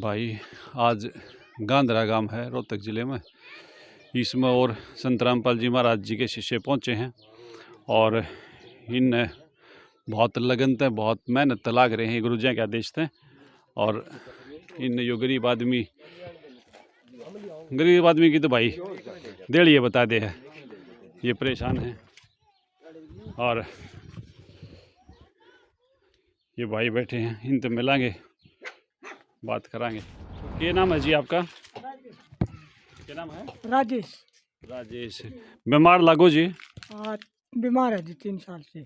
भाई आज गांधरा गांव है रोहतक ज़िले में, इसमें और संत रामपाल जी महाराज जी के शिष्य पहुँचे हैं और इन बहुत लगन थे, बहुत मेहनत लाग रहे हैं, गुरु जी के आदेश थे। और इन यो गरीब आदमी की तो भाई देड़िए बता दे है, ये परेशान है। और ये भाई बैठे हैं, इनसे मिलांगे, बात करांगे। क्या नाम है जी आपका? क्या नाम है? राजेश। राजेश। बीमार लागो जी? बीमार है जी 3 साल से।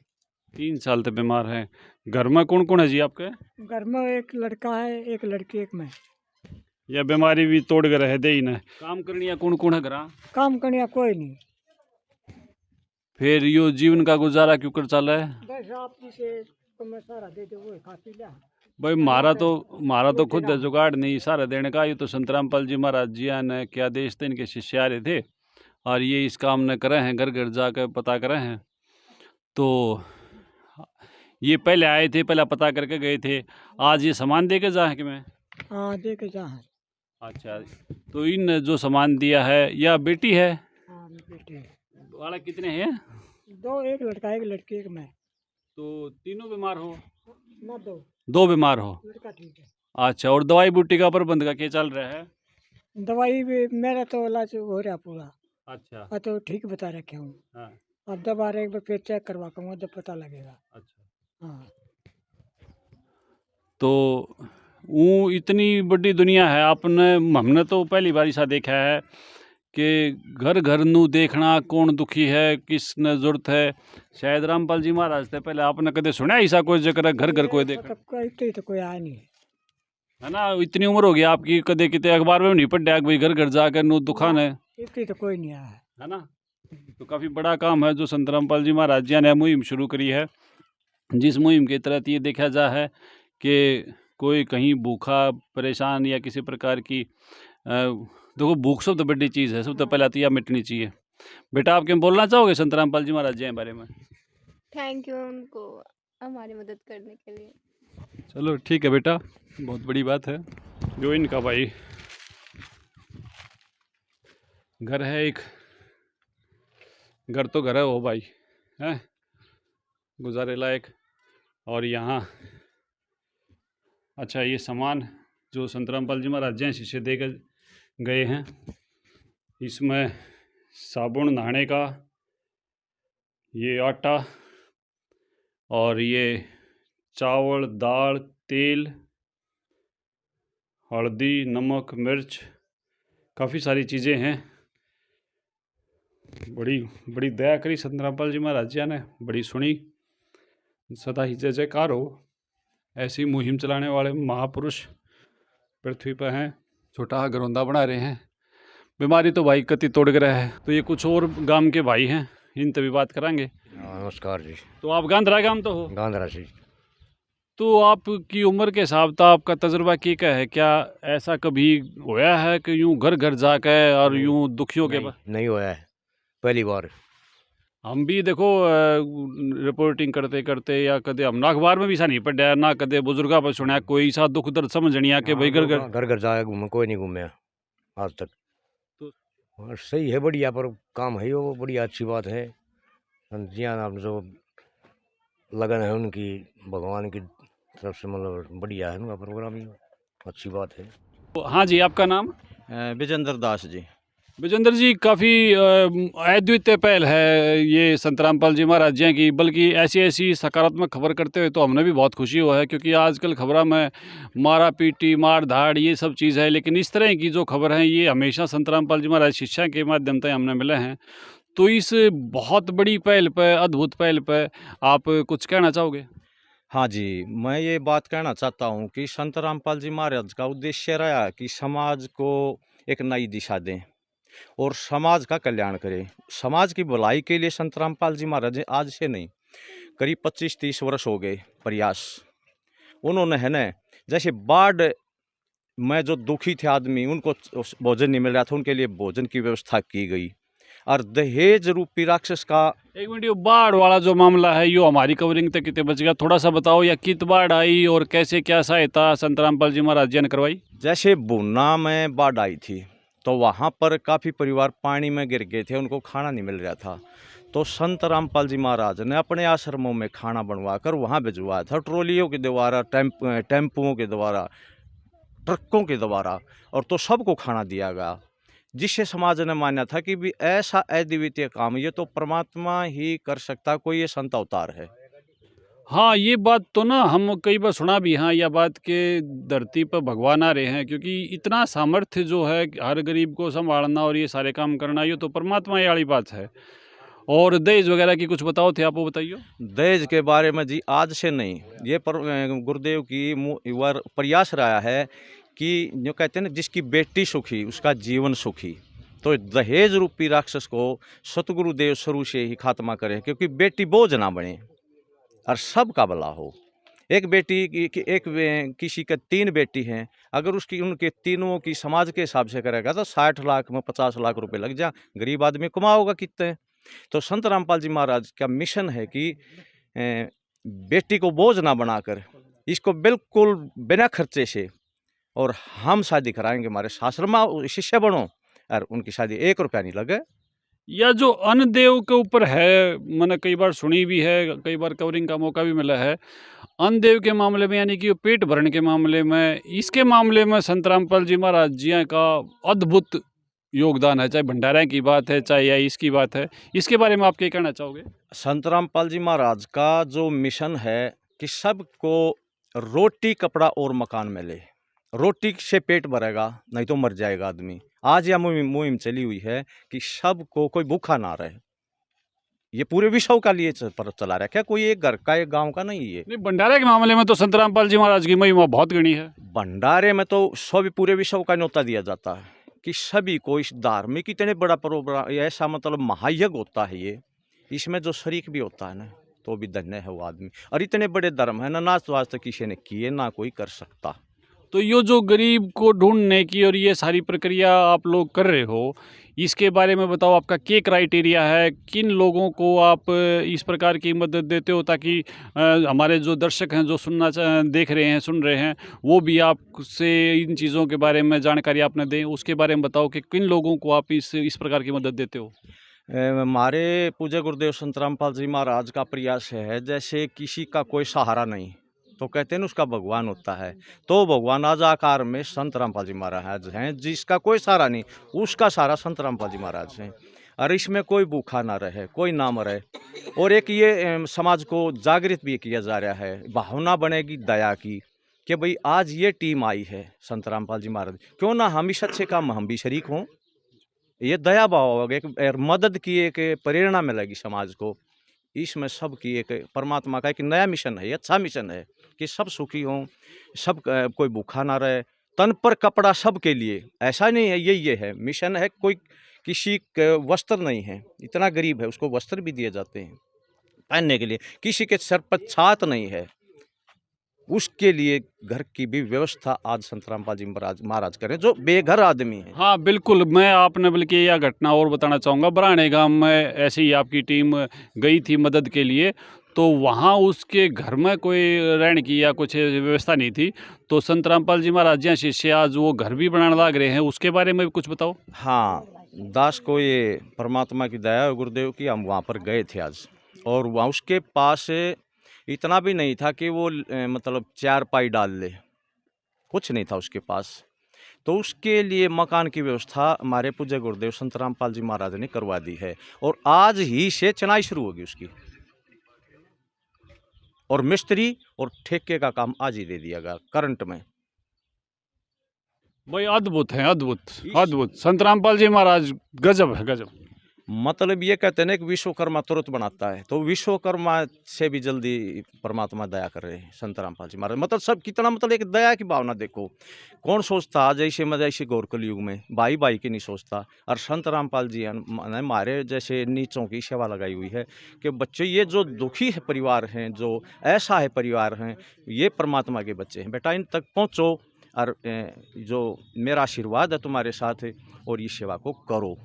3 साल से बीमार है। घर में कौन कौन है जी आपके? घर में एक लड़का है, एक लड़की, एक मैं। यह बीमारी भी तोड़ कर रह दे ही ना। काम करनी कौन कौन है घर? काम करने कोई नहीं। फिर यो जीवन का गुजारा क्यों कर चला है? बस आप जिसे मैं सारा दे दो वो खा पी लिया। भाई मारा तो खुद जुगाड़ नहीं सारा देने का। ये तो संत रामपाल जी महाराज जी ने क्या देश थे, इनके शिष्य आ रहे थे और ये इस काम ने करे हैं, घर घर जाकर पता करे हैं। तो ये पहले आए थे, पहले पता करके गए थे। आज ये सामान दे के जा है कि मैं? हाँ दे के जा है। अच्छा, तो इन जो सामान दिया है या बेटी है? हाँ बेटी वाला कितने हैं? 2, एक लड़का, एक लड़की, एक मैं। तो तीनों बीमार हो ना 2 बीमार हो? लड़का ठीक है। अच्छा, और दवाई बूटी का प्रबंध का क्या चल रहा है? दवाई भी मेरा तो इलाज हो रहा पूरा। अच्छा। तो ठीक बता रखे हूँ। हाँ। अब दोबारा एक बार फिर चेक करवा कर जब पता लगेगा। अच्छा। हाँ तो वो इतनी बड़ी दुनिया है, आपने हमने तो पहली बार ऐसा देखा है कि घर घर नू देखना कौन दुखी है, किसने जरूरत है। शायद रामपाल जी महाराज थे पहले, आपने कदे सुना ऐसा कोई जिक्र घर घर कोई देख? तो कोई आया नहीं है ना, इतनी उम्र हो गई आपकी, कदे कितने अखबार में नहीं पढ़ा भाई घर घर जाकर नू दुखान है? इतनी तो कोई नहीं आया है ना। तो काफ़ी बड़ा काम है जो संत रामपाल जी महाराज जी ने मुहिम शुरू करी है, जिस मुहिम के तहत ये देखा जा है कि कोई कहीं भूखा परेशान या किसी प्रकार की देखो भूख सबसे बड़ी चीज़ है, सबसे पहले तो यह मिटनी चाहिए। बेटा आप क्या बोलना चाहोगे संत रामपाल जी महाराज जी के बारे में? थैंक यू उनको हमारी मदद करने के लिए। चलो ठीक है बेटा, बहुत बड़ी बात है। जो इनका भाई घर है, एक घर तो घर है वो भाई है गुजारे लायक। और यहाँ अच्छा, ये सामान जो संत रामपाल जी महाराज जी शिष्य दे कर गए हैं, इसमें साबुन नहाने का, ये आटा और ये चावल, दाल, तेल, हल्दी, नमक, मिर्च, काफ़ी सारी चीज़ें हैं। बड़ी बड़ी दया करी संत रामपाल जी महाराज जी ने, बड़ी सुनी। सदा ही जय जयकार हो। ऐसी मुहिम चलाने वाले महापुरुष पृथ्वी पर हैं। छोटा घरौंदा बना रहे हैं। बीमारी तो भाई कति तोड़ कर है। तो ये कुछ और गांव के भाई हैं, इनसे भी बात करांगे। नमस्कार जी। तो आप गांधरा गांव तो हो? गांधरा से। तो आपकी उम्र के हिसाब से आपका तजुर्बा क्या है? क्या ऐसा कभी होया है कि यूं घर घर जाकर और यूं दुखियों के नहीं होया है, पहली बार। हम भी देखो रिपोर्टिंग करते करते या कदे हमने अखबार में भी ऐसा नहीं पढ़ा, ना कदे बुजुर्गा पर सुना कोई ऐसा दुख दर्द समझ नहीं आ के भाई घर घर जाए घूमे, कोई नहीं घूमे आज तक। तो सही है, बढ़िया, पर काम है वो बढ़िया, अच्छी बात है। संत जो लगन है उनकी भगवान की तरफ से, मतलब बढ़िया है उनका प्रोग्राम, ही अच्छी बात है। हाँ जी, आपका नाम? विजेंद्र दास जी। विजेंद्र जी, काफ़ी अद्वितीय पहल है ये संत रामपाल जी महाराज जी की, बल्कि ऐसी ऐसी सकारात्मक खबर करते हुए तो हमने भी बहुत खुशी हुआ है, क्योंकि आजकल खबरों में मारा पीटी, मार धाड़ ये सब चीज़ है, लेकिन इस तरह की जो खबर है ये हमेशा संत रामपाल जी महाराज शिक्षा के माध्यम से हमने मिले हैं। तो इस बहुत बड़ी पहल पर, अद्भुत पहल पर आप कुछ कहना चाहोगे? हाँ जी, मैं ये बात कहना चाहता हूँ कि संत रामपाल जी महाराज का उद्देश्य रहा कि समाज को एक नई दिशा दें और समाज का कल्याण करें। समाज की भलाई के लिए संत रामपाल जी महाराज आज से नहीं, करीब 25-30 वर्ष हो गए प्रयास। उन्होंने है न, जैसे बाढ़ में जो दुखी थे आदमी, उनको भोजन नहीं मिल रहा था, उनके लिए भोजन की व्यवस्था की गई। और दहेज रूपी राक्षस का एक मिनट, ये बाढ़ वाला जो मामला है यो हमारी कवरिंग तक कितने बच गया, थोड़ा सा बताओ। या कित बाढ़ आई और कैसे क्या सहायता संत रामपाल जी महाराज जी ने करवाई? जैसे बुन्ना में बाढ़ आई थी तो वहाँ पर काफ़ी परिवार पानी में गिर गए थे, उनको खाना नहीं मिल रहा था। तो संत रामपाल जी महाराज ने अपने आश्रमों में खाना बनवा कर वहाँ भिजवाया था, ट्रॉलियों के द्वारा, टेम्पुओं के द्वारा, ट्रकों के द्वारा, और तो सबको खाना दिया गया, जिससे समाज ने माना था कि भी ऐसा अद्वितीय काम ये तो परमात्मा ही कर सकता, कोई ये संत अवतार है। हाँ, ये बात तो ना हम कई बार सुना भी, हाँ, यह बात के धरती पर भगवान आ रहे हैं, क्योंकि इतना सामर्थ्य जो है हर गरीब को संभालना और ये सारे काम करना, ये तो परमात्मा ही वाली बात है। और दहेज वगैरह की कुछ बताओ थे, आप वो बताइए। दहेज के बारे में जी आज से नहीं, ये गुरुदेव की प्रयास रहा है कि जो कहते हैं ना, जिसकी बेटी सुखी उसका जीवन सुखी। तो दहेज रूपी राक्षस को सतगुरुदेव शुरू से ही खात्मा करे, क्योंकि बेटी बोझ ना बने और सबका भला हो। एक बेटी किसी के 3 बेटी हैं, अगर उसकी उनके तीनों की समाज के हिसाब से करेगा तो 60 लाख में 50 लाख रुपए लग जा, गरीब आदमी कमाओगा कितने। तो संत रामपाल जी महाराज का मिशन है कि बेटी को बोझ ना बनाकर इसको बिल्कुल बिना खर्चे से, और हम शादी कराएंगे, हमारे शास्त्र में शिष्य बनो और उनकी शादी 1 रुपया नहीं लगे। या जो अन्न देव के ऊपर है, मैंने कई बार सुनी भी है, कई बार कवरिंग का मौका भी मिला है, अन्न देव के मामले में, यानी कि वो पेट भरने के मामले में, इसके मामले में संत रामपाल जी महाराज जी का अद्भुत योगदान है। चाहे भंडारा की बात है, चाहे या इसकी बात है, इसके बारे में आप क्या कहना चाहोगे? संत रामपाल जी महाराज का जो मिशन है कि सबको रोटी, कपड़ा और मकान मिले। रोटी से पेट भरेगा, नहीं तो मर जाएगा आदमी। आज यह मुहिम चली हुई है कि सबको कोई भूखा ना रहे। ये पूरे विश्व का लिए चला रहा है, क्या कोई एक घर का, एक गांव का नहीं है। नहीं, भंडारे के मामले में तो संत रामपाल जी महाराज की महिमा बहुत गणी है। भंडारे में तो सभी पूरे विश्व का न्योता दिया जाता है कि सभी को इस धार्मिक इतने बड़ा प्रोग्राम, ऐसा मतलब महायज्ञ होता है ये, इसमें जो शरीक भी होता है ना, तो भी धन्य है वो आदमी। और इतने बड़े धर्म है ना, नाच वाच तो किसी ने किए ना कोई कर सकता। तो ये जो गरीब को ढूंढने की और ये सारी प्रक्रिया आप लोग कर रहे हो, इसके बारे में बताओ, आपका क्या क्राइटेरिया है? किन लोगों को आप इस प्रकार की मदद देते हो, ताकि हमारे जो दर्शक हैं, जो देख रहे हैं, सुन रहे हैं, वो भी आपसे इन चीज़ों के बारे में जानकारी आपने दें, उसके बारे में बताओ कि किन लोगों को आप इस प्रकार की मदद देते हो? हमारे पूज्य गुरुदेव संत रामपाल जी महाराज का प्रयास है, जैसे किसी का कोई सहारा नहीं तो कहते हैं ना उसका भगवान होता है, तो भगवान आज आकार में संत रामपाल जी महाराज हैं। जिसका कोई सहारा नहीं उसका सहारा संत रामपाल जी महाराज हैं। और इसमें कोई भूखा ना रहे, कोई ना मरे। और एक ये समाज को जागृत भी किया जा रहा है, भावना बनेगी दया की कि भाई आज ये टीम आई है संत रामपाल जी महाराज, क्यों ना हम इस अच्छे काम में हम भी शरीक हों। ये दया भाव होगा, एक मदद की एक प्रेरणा मिलेगी समाज को। इसमें सबकी एक परमात्मा का एक नया मिशन है, अच्छा मिशन है कि सब सुखी हों, सब कोई भूखा ना रहे, तन पर कपड़ा सबके लिए। ऐसा नहीं है, ये है मिशन है। कोई किसी के वस्त्र नहीं है, इतना गरीब है उसको वस्त्र भी दिए जाते हैं पहनने के लिए। किसी के सर पर छात नहीं है, उसके लिए घर की भी व्यवस्था आज संत रामपाल जी महाराज करें, जो बेघर आदमी है। हाँ बिल्कुल, मैं आपने बल्कि यह घटना और बताना चाहूँगा। बराने गांव में ऐसे ही आपकी टीम गई थी मदद के लिए, तो वहाँ उसके घर में कोई रहने की या कुछ व्यवस्था नहीं थी, तो संत रामपाल जी महाराज जी शिष्य आज वो घर भी बनाने लग रहे हैं, उसके बारे में भी कुछ बताओ। हाँ, दास को ये परमात्मा की दया है गुरुदेव की, हम वहाँ पर गए थे आज, और वहाँ उसके पास इतना भी नहीं था कि वो मतलब 4 पाई डाल ले, कुछ नहीं था उसके पास। तो उसके लिए मकान की व्यवस्था हमारे पूज्य गुरुदेव संत रामपाल जी महाराज ने करवा दी है, और आज ही से चनाई शुरू होगी उसकी, और मिस्त्री और ठेके का काम आज ही दे दिया गया करंट में। भाई अद्भुत है, अद्भुत अद्भुत। संत रामपाल जी महाराज गजब है, गजब। मतलब ये कहते हैं ना कि विश्वकर्मा तुरंत बनाता है, तो विश्वकर्मा से भी जल्दी परमात्मा दया कर रहे हैं संत रामपाल जी महाराज। मतलब सब कितना, मतलब एक दया की भावना देखो। कौन सोचता जैसे मैं जैसे गौर कलयुग में भाई भाई की नहीं सोचता, और संत रामपाल जी ने हमारे जैसे नीचों की सेवा लगाई हुई है कि बच्चे ये जो दुखी है परिवार हैं, जो ऐसा है परिवार हैं, ये परमात्मा के बच्चे हैं, बेटा इन तक पहुँचो, और जो मेरा आशीर्वाद है तुम्हारे साथ, और ये सेवा को करो।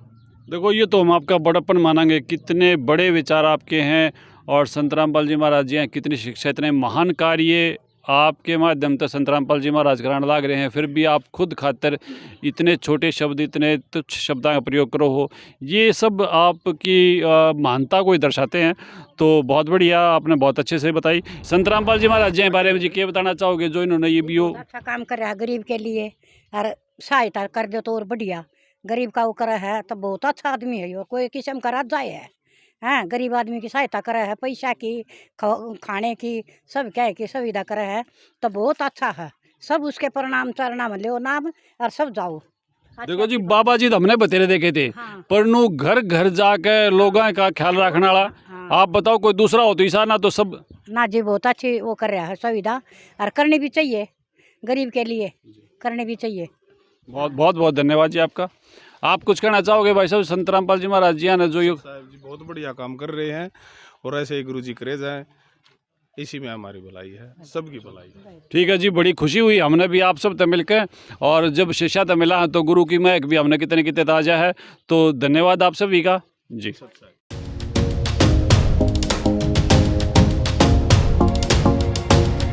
देखो ये तो हम आपका बड़प्पन मानेंगे, कितने बड़े विचार आपके हैं और संत रामपाल जी महाराज जी हैं, कितनी शिक्षा, इतने महान कार्य आपके माध्यम से संत रामपाल जी महाराज कराने लाग रहे हैं, फिर भी आप खुद खातर इतने छोटे शब्द, इतने तुच्छ शब्दों का प्रयोग करो हो, ये सब आपकी महानता को ही दर्शाते हैं। तो बहुत बढ़िया, आपने बहुत अच्छे से बताई। संत रामपाल जी महाराज जी के बारे में जी क्या बताना चाहोगे, जो इन्होंने ये भी हो अच्छा काम कर रहा है गरीब के लिए, और सहायता कर दो तो और बढ़िया, गरीब का वो करा है तो बहुत अच्छा आदमी है, और कोई किस्म का राजा है। हाँ, गरीब आदमी की सहायता करे है, पैसा की, खाने की, सब क्या की सुविधा करे है, तो बहुत अच्छा है। सब उसके प्रणाम चरणाम लो नाम और सब जाओ। देखो जी, बाबा जी तो हमने बतेरे देखे थे, हाँ। पर नु घर घर जाके लोगों का ख्याल रखने वाला। हाँ। आप बताओ कोई दूसरा हो तो ऐसा ना, तो सब ना जी बहुत अच्छी वो कर रहा है सुविधा, और करनी भी चाहिए, गरीब के लिए करनी भी चाहिए। बहुत बहुत बहुत धन्यवाद जी आपका। आप कुछ कहना चाहोगे भाई साहब, संत रामपाल जी महाराज जी ने जो साहब जी बहुत बढ़िया काम कर रहे हैं, और ऐसे ही गुरु जी करे जाएं, इसी में हमारी भलाई है, सबकी भलाई है। ठीक है जी, बड़ी खुशी हुई हमने भी आप सब से मिलकर, और जब शिष्या तो मिला तो गुरु की महक भी हमने कितने कितने ताज़ा है। तो धन्यवाद आप सभी का जी।